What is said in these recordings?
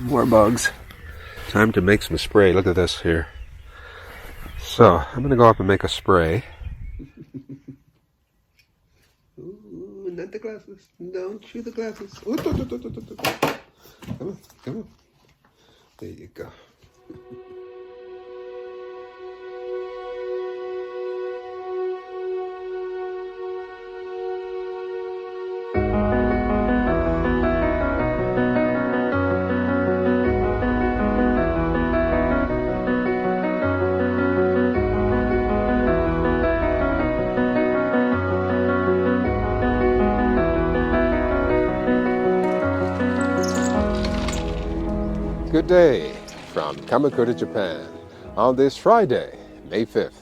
More bugs. Time to make some spray. Look at this here. So, I'm going to go up and make a spray. Ooh, not the glasses. Don't chew the glasses. Ooh, come on, come on. There you go. Good day from Kamakura, Japan on this Friday, May 5th.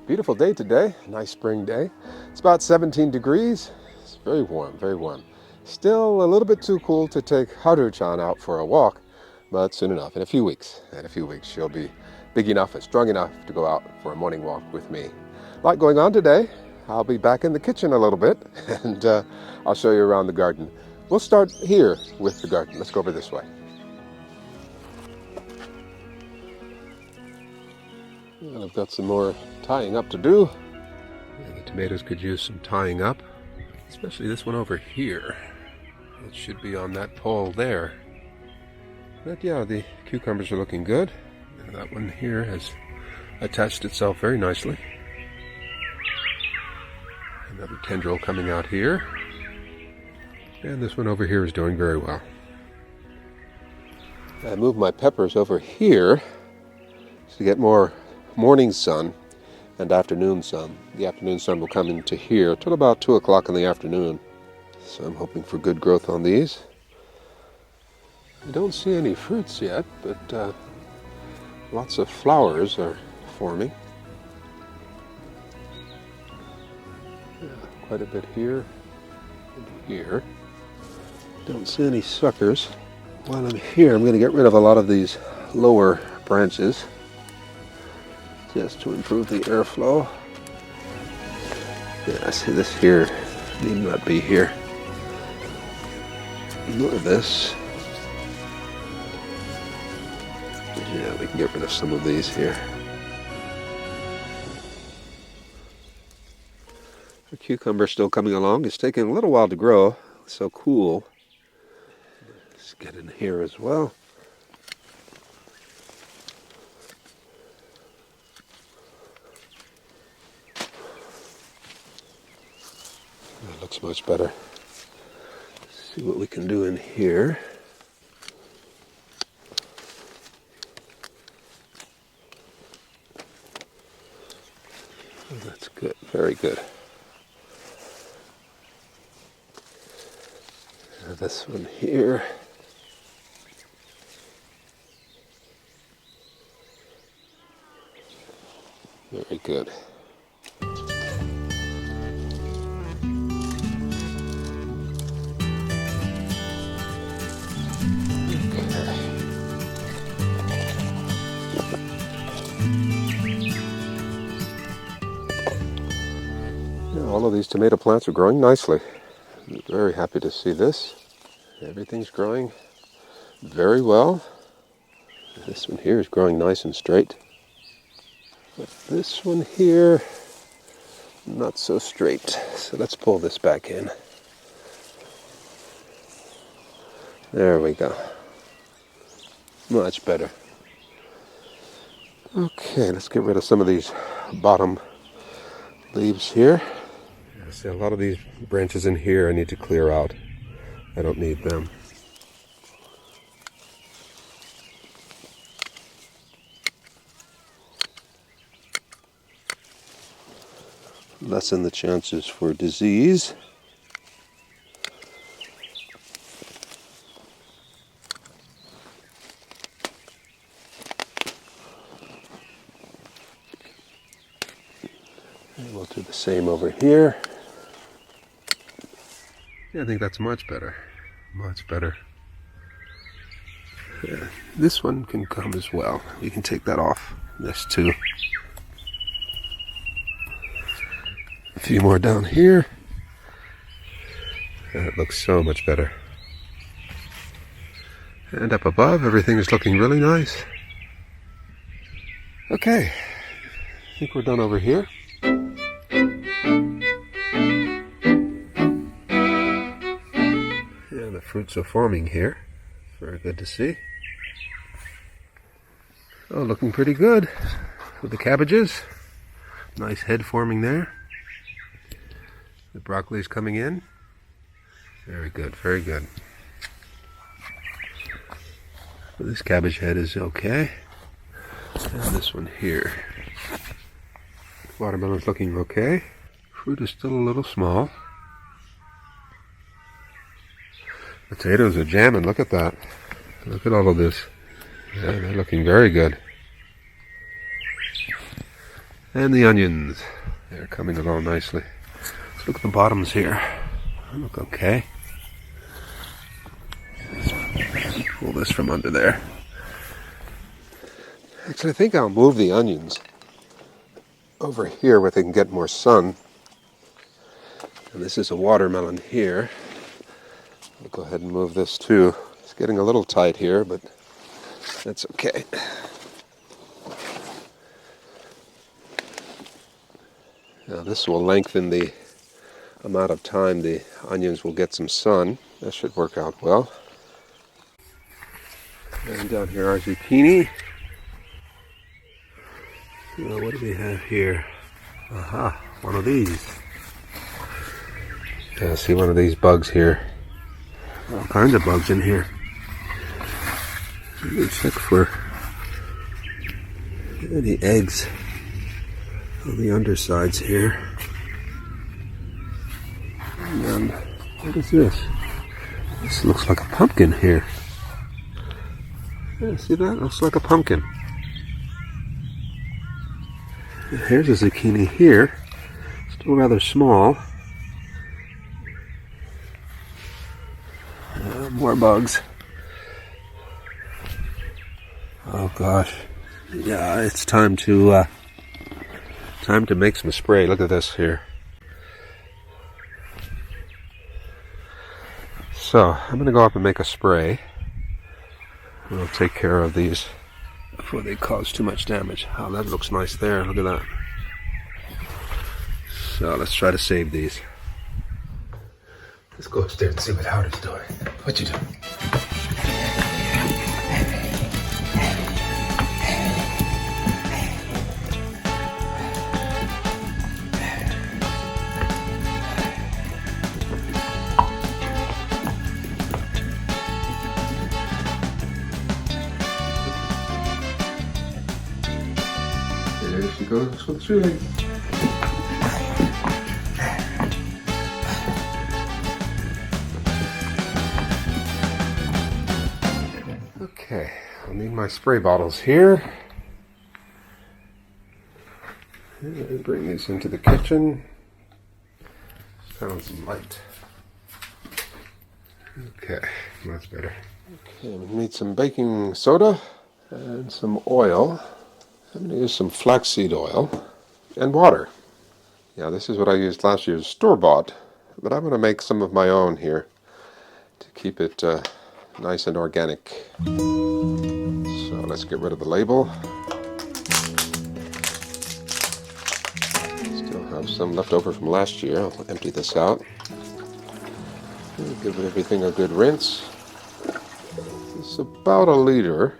Beautiful day today, nice spring day. It's about 17 degrees. It's very warm, very warm. Still a little bit too cool to take Haru-chan out for a walk, but soon enough, in a few weeks, she'll be big enough and strong enough to go out for a morning walk with me. A lot going on today. I'll be back in the kitchen a little bit, and I'll show you around the garden. We'll start here with the garden. Let's go over this way. And I've got some more tying up to do. Yeah, the tomatoes could use some tying up, especially this one over here. It should be on that pole there. But yeah, the cucumbers are looking good. And that one here has attached itself very nicely. Another tendril coming out here. And this one over here is doing very well. I moved my peppers over here to get more morning sun and afternoon sun. The afternoon sun will come into here till about 2 o'clock in the afternoon. So I'm hoping for good growth on these. I don't see any fruits yet, but lots of flowers are forming. Yeah, quite a bit here and here. Don't see any suckers. While I'm here, I'm going to get rid of a lot of these lower branches, just to improve the airflow. Yeah, I see this here need not be here. Nor this. Yeah, we can get rid of some of these here. The cucumber still coming along. It's taking a little while to grow. It's so cool. Let's get in here as well. That looks much better. Let's see what we can do in here. Oh, that's good, very good. This one here. Very good. All of these tomato plants are growing nicely. I'm very happy to see this. Everything's growing very well. This one here is growing nice and straight. But this one here, not so straight. So let's pull this back in. There we go. Much better. Okay, let's get rid of some of these bottom leaves here. I see a lot of these branches in here I need to clear out. I don't need them. Lessen the chances for disease. And we'll do the same over here. Yeah, I think that's much better. Much better. Yeah, this one can come as well. We can take that off. This too. A few more down here. That looks so much better. And up above, everything is looking really nice. Okay, I think we're done over here. Yeah, the fruits are forming here. Very good to see. Oh, looking pretty good with the cabbages. Nice head forming there. The broccoli is coming in. Very good, very good. This cabbage head is okay. And this one here. Watermelon's looking okay. Fruit is still a little small. Potatoes are jamming, look at that. Look at all of this. Yeah, they're looking very good. And the onions, they're coming along nicely. Let's look at the bottoms here. They look okay. Let's pull this from under there. Actually, I think I'll move the onions over here where they can get more sun. And this is a watermelon here. I'll go ahead and move this too. It's getting a little tight here, but that's okay. Now this will lengthen the amount of time the onions will get some sun. That should work out well. And down here our zucchini. Now what do we have here? Aha, one of these. Yeah, see one of these bugs here. All kinds of bugs in here. Let me check for any eggs on the undersides here. And what is this? This looks like a pumpkin here. Yeah, see that? Looks like a pumpkin. And here's a zucchini here. Still rather small. More bugs. Oh gosh. Yeah, it's time to make some spray. Look at this here. So I'm going to go up and make a spray. We'll take care of these before they cause too much damage. Oh, that looks nice there. Look at that. So let's try to save these. Let's go upstairs and see what Howard's doing. What you doing? There she goes with the shoelace. Okay, I'll need my spray bottles here. And bring these into the kitchen. Sounds light. Okay, that's better. Okay, we need some baking soda and some oil. I'm going to use some flaxseed oil and water. Yeah, this is what I used last year's store-bought, but I'm going to make some of my own here to keep it nice and organic. So let's get rid of the label. Still have some left over from last year. I'll empty this out. Give everything a good rinse. It's about a liter,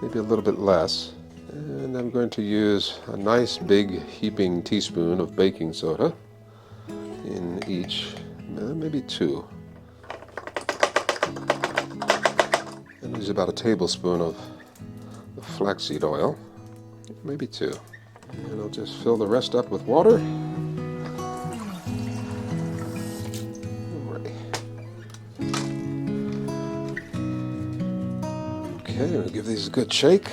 maybe a little bit less. And I'm going to use a nice big heaping teaspoon of baking soda in each, maybe two. And use about a tablespoon of the flaxseed oil, maybe two. And I'll just fill the rest up with water. Alrighty. Okay, we'll give these a good shake.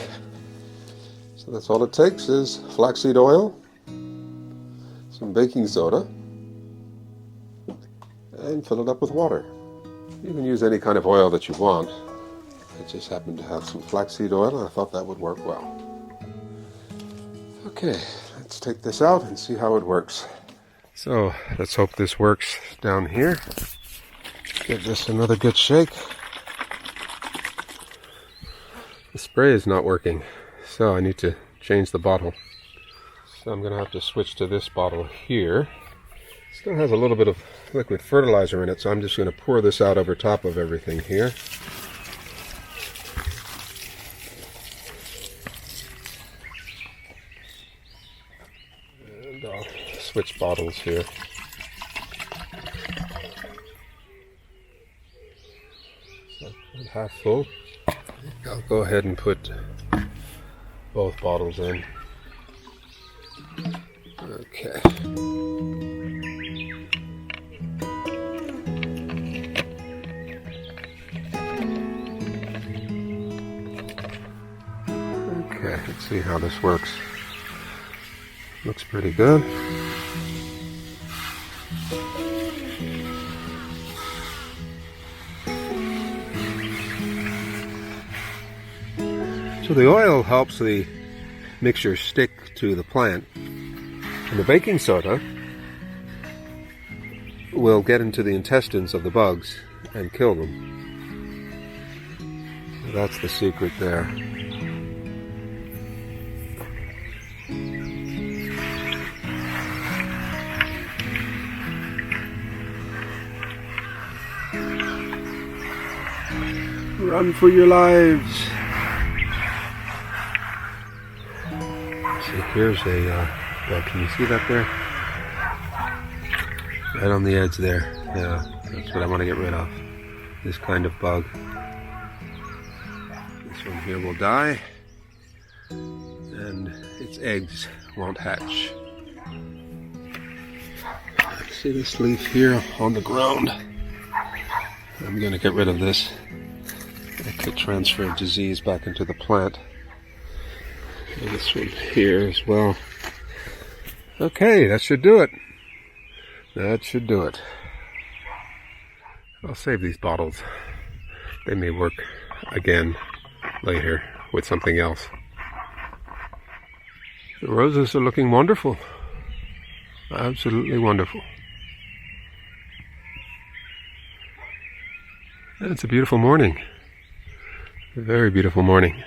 So that's all it takes is flaxseed oil, some baking soda, and fill it up with water. You can use any kind of oil that you want. I just happened to have some flaxseed oil and I thought that would work well. Okay, let's take this out and see how it works. So let's hope this works down here. Give this another good shake. The spray is not working, so I need to change the bottle. So I'm going to have to switch to this bottle here. Still has a little bit of liquid fertilizer in it, so I'm just going to pour this out over top of everything here. And I'll switch bottles here. So half full. I'll go ahead and put both bottles in. Okay. Okay, let's see how this works. Looks pretty good. So the oil helps the mixture stick to the plant, and the baking soda will get into the intestines of the bugs and kill them. So that's the secret there. Run for your lives! So here's a, well, can you see that there? Right on the edge there. Yeah, that's what I want to get rid of. This kind of bug. This one here will die, and its eggs won't hatch. See this leaf here on the ground? I'm going to get rid of this. It could transfer disease back into the plant. And this one here as well. Okay, that should do it. That should do it. I'll save these bottles. They may work again later with something else. The roses are looking wonderful. Absolutely wonderful. And it's a beautiful morning. A very beautiful morning.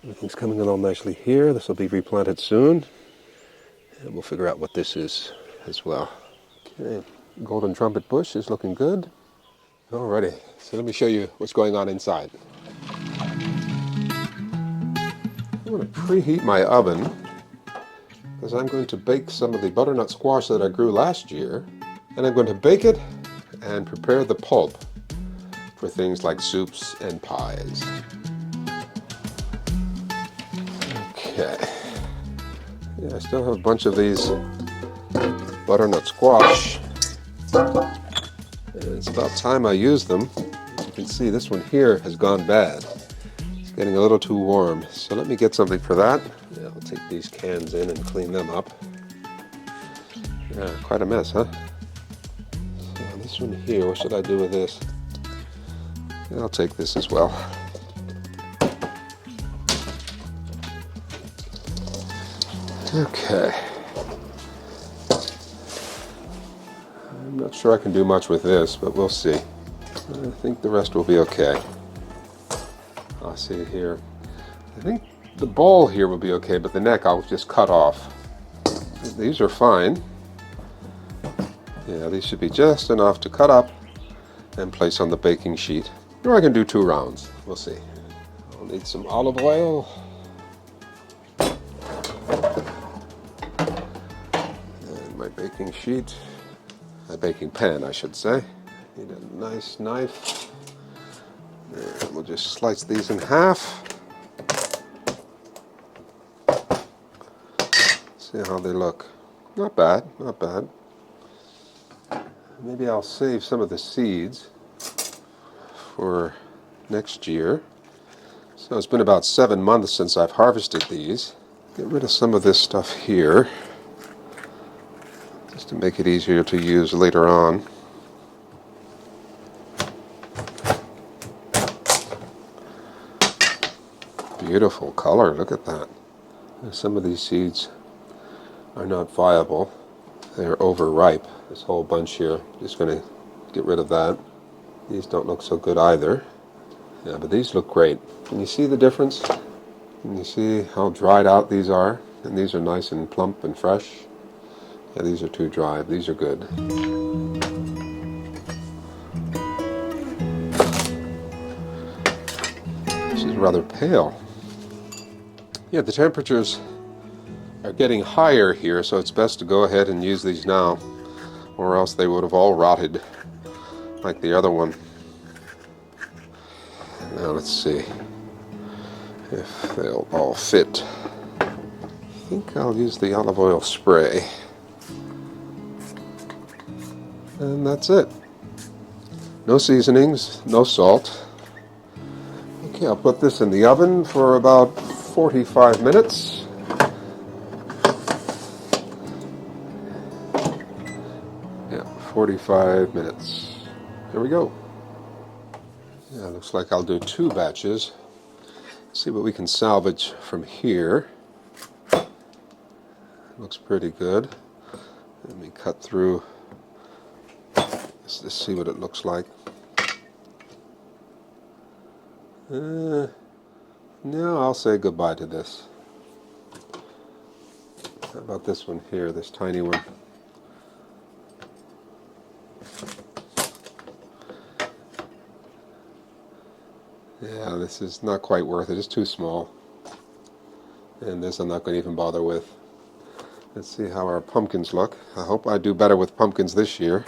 Everything's coming along nicely here. This will be replanted soon. And we'll figure out what this is as well. Okay, golden trumpet bush is looking good. Alrighty, so let me show you what's going on inside. I'm going to preheat my oven because I'm going to bake some of the butternut squash that I grew last year. And I'm going to bake it and prepare the pulp for things like soups and pies. Okay. Yeah, I still have a bunch of these butternut squash. And it's about time I use them. As you can see, this one here has gone bad. It's getting a little too warm. So let me get something for that. Yeah, I'll take these cans in and clean them up. Yeah, quite a mess, huh? So this one here, what should I do with this? Yeah, I'll take this as well. Okay. I'm not sure I can do much with this, but we'll see. I think the rest will be okay. I'll see here. I think the ball here will be okay, but the neck I'll just cut off. These are fine. Yeah, these should be just enough to cut up and place on the baking sheet. Or I can do 2 rounds. We'll see. I'll need some olive oil. And my baking sheet. My baking pan, I should say. Need a nice knife. And we'll just slice these in half. See how they look. Not bad, not bad. Maybe I'll save some of the seeds for next year. So it's been about 7 months since I've harvested these. Get rid of some of this stuff here, just to make it easier to use later on. Beautiful color, look at that. Some of these seeds are not viable. They're overripe. This whole bunch here, just going to get rid of that. These don't look so good either. Yeah, but these look great. Can you see the difference? Can you see how dried out these are? And these are nice and plump and fresh. Yeah, these are too dry. These are good. This is rather pale. Yeah, the temperatures are getting higher here, so it's best to go ahead and use these now, or else they would have all rotted like the other one. Now let's see if they'll all fit. I think I'll use the olive oil spray. And that's it. No seasonings, no salt. Okay, I'll put this in the oven for about 45 minutes. Yeah, 45 minutes. Here we go. Yeah, looks like I'll do 2 batches. See what we can salvage from here. Looks pretty good. Let me cut through. Let's see what it looks like. No, I'll say goodbye to this. How about this one here, this tiny one? Yeah, this is not quite worth it. It's too small. And this I'm not going to even bother with. Let's see how our pumpkins look. I hope I do better with pumpkins this year.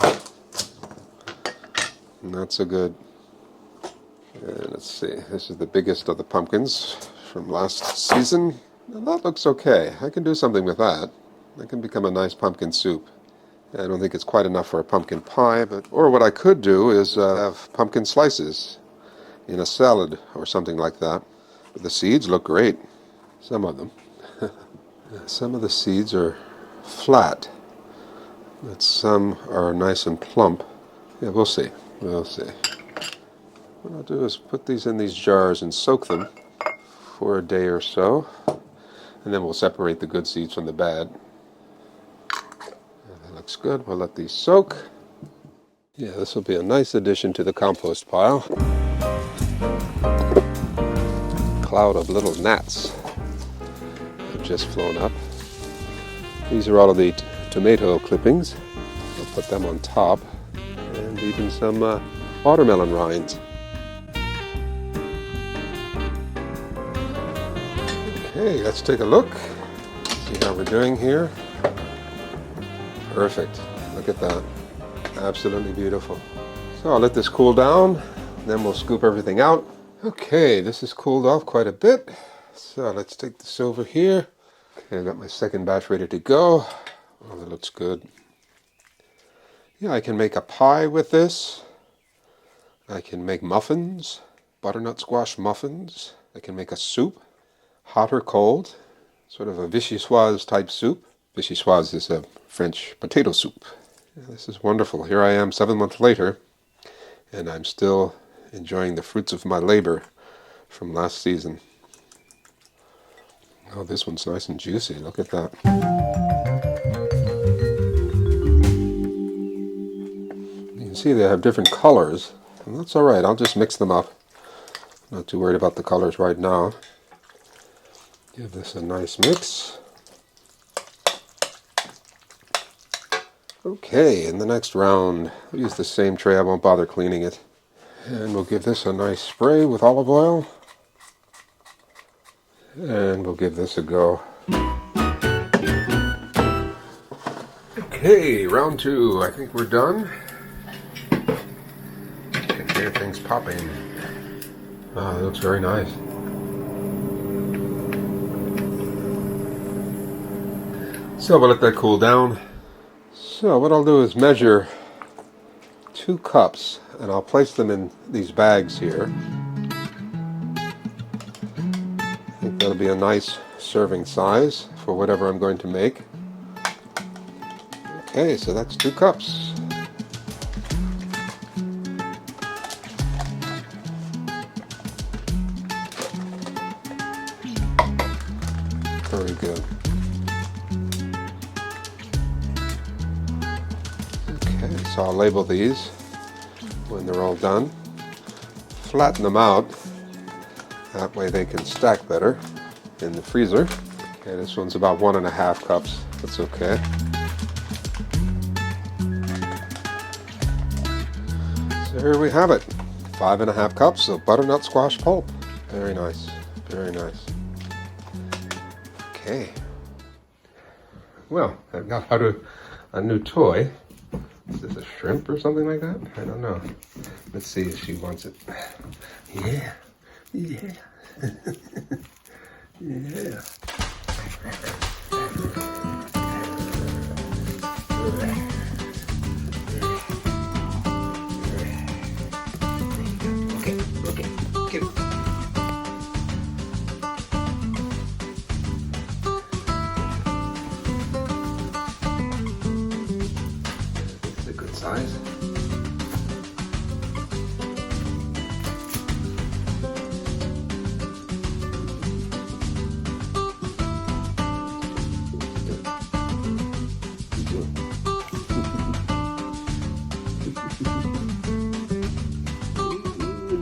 Not so good. And let's see. This is the biggest of the pumpkins from last season. And that looks okay. I can do something with that. That can become a nice pumpkin soup. I don't think it's quite enough for a pumpkin pie, or what I could do is have pumpkin slices in a salad or something like that. But the seeds look great. Some of them. Some of the seeds are flat, but some are nice and plump. Yeah, we'll see. We'll see. What I'll do is put these in these jars and soak them for a day or so, and then we'll separate the good seeds from the bad. That looks good. We'll let these soak. Yeah, this will be a nice addition to the compost pile. Cloud of little gnats have just flown up. These are all of the tomato clippings. I'll put them on top, and even some watermelon rinds. Okay, let's take a look. See how we're doing here. Perfect. Look at that. Absolutely beautiful. So I'll let this cool down, then we'll scoop everything out. Okay, this has cooled off quite a bit. So let's take this over here. Okay, I've got my second batch ready to go. Oh, that looks good. Yeah, I can make a pie with this. I can make muffins, butternut squash muffins. I can make a soup, hot or cold, sort of a vichyssoise type soup. Vichyssoise is a French potato soup. Yeah, this is wonderful. Here I am 7 months later, and I'm still enjoying the fruits of my labor from last season. Oh, this one's nice and juicy. Look at that. You can see they have different colors, and that's all right. I'll just mix them up. Not too worried about the colors right now. Give this a nice mix. Okay, in the next round, I'll use the same tray. I won't bother cleaning it. And we'll give this a nice spray with olive oil. And we'll give this a go. Okay, round 2. I think we're done. I can hear things popping. Oh, it looks very nice. So we'll let that cool down. So what I'll do is measure 2 cups, and I'll place them in these bags here. I think that'll be a nice serving size for whatever I'm going to make. Okay, so that's 2 cups. Very good. Okay, so I'll label these when they're all done. flatten them out. That way they can stack better in the freezer. Okay, this one's about 1.5 cups. That's okay. So here we have it. 5.5 cups of butternut squash pulp. Very nice. Very nice. Okay. Well, I've got a new toy. Is this a shrimp or something like that? I don't know. Let's see if she wants it. Yeah. Yeah. Yeah. Okay, okay. Get it. This is a good size.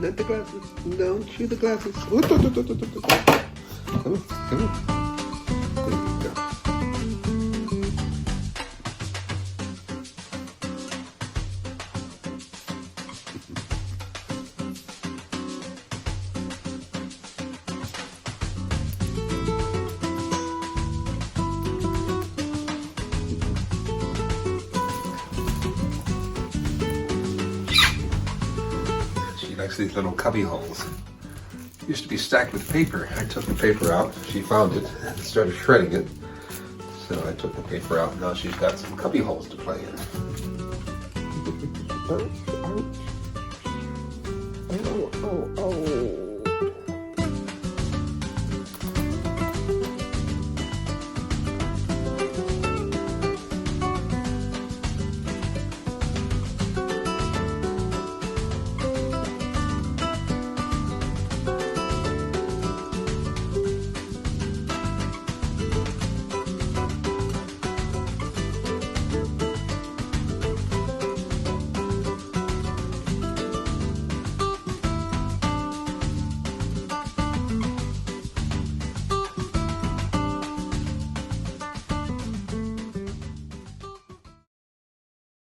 Not the glasses. Don't chew the glasses. Come on, come on. There you go. Likes these little cubby holes. Used to be stacked with paper. I took the paper out. She found it and started shredding it. So I took the paper out. Now she's got some cubby holes to play in. Oh,